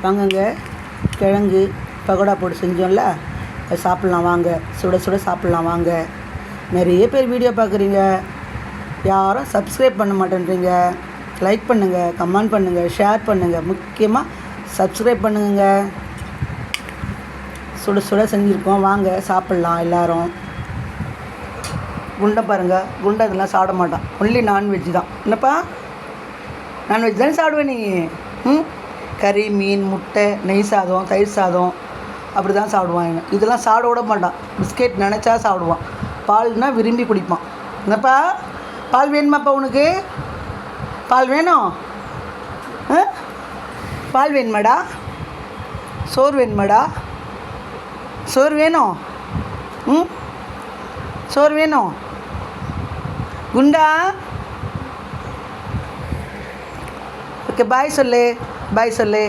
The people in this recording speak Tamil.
வாங்கங்க, கிழங்கு பகோடா போட்டு செஞ்சோம்ல, அது சாப்பிட்லாம் வாங்க. சுட சுட சாப்பிட்லாம் வாங்க. நிறைய பேர் வீடியோ பார்க்குறீங்க, யாரும் சப்ஸ்கிரைப் பண்ண மாட்டேன்றீங்க. லைக் பண்ணுங்கள், கமெண்ட் பண்ணுங்கள், ஷேர் பண்ணுங்கள். முக்கியமாக சப்ஸ்கிரைப் பண்ணுங்க. சுட சுட செஞ்சுருக்கோம், வாங்க சாப்பிட்லாம் எல்லோரும். குண்டை பாருங்கள், குண்டை இதெல்லாம் சாப்பிட மாட்டான். ஒன்லி நான்வெஜ் தான். என்னப்பா, நான்வெஜ் தானே சாப்பிடுவேன் நீ? கறி, மீன், முட்டை, நெய் சாதம், தயிர் சாதம் அப்படி தான் சாப்பிடுவான். இதெல்லாம் சாப்பிட விட மாட்டான். பிஸ்கெட் நினச்சா சாப்பிடுவான். பால்னா விரும்பி குடிப்பான். என்னப்பா, பால் வேணுமாப்பா உனக்கு? பால் வேணும்? பால் வேணுமாடா? சோறு வேணுமாடா? சோறு வேணும்? சோறு வேணும்? குண்டா, ஓகே, பாய் சொல்லு, பாய் சொல்லு.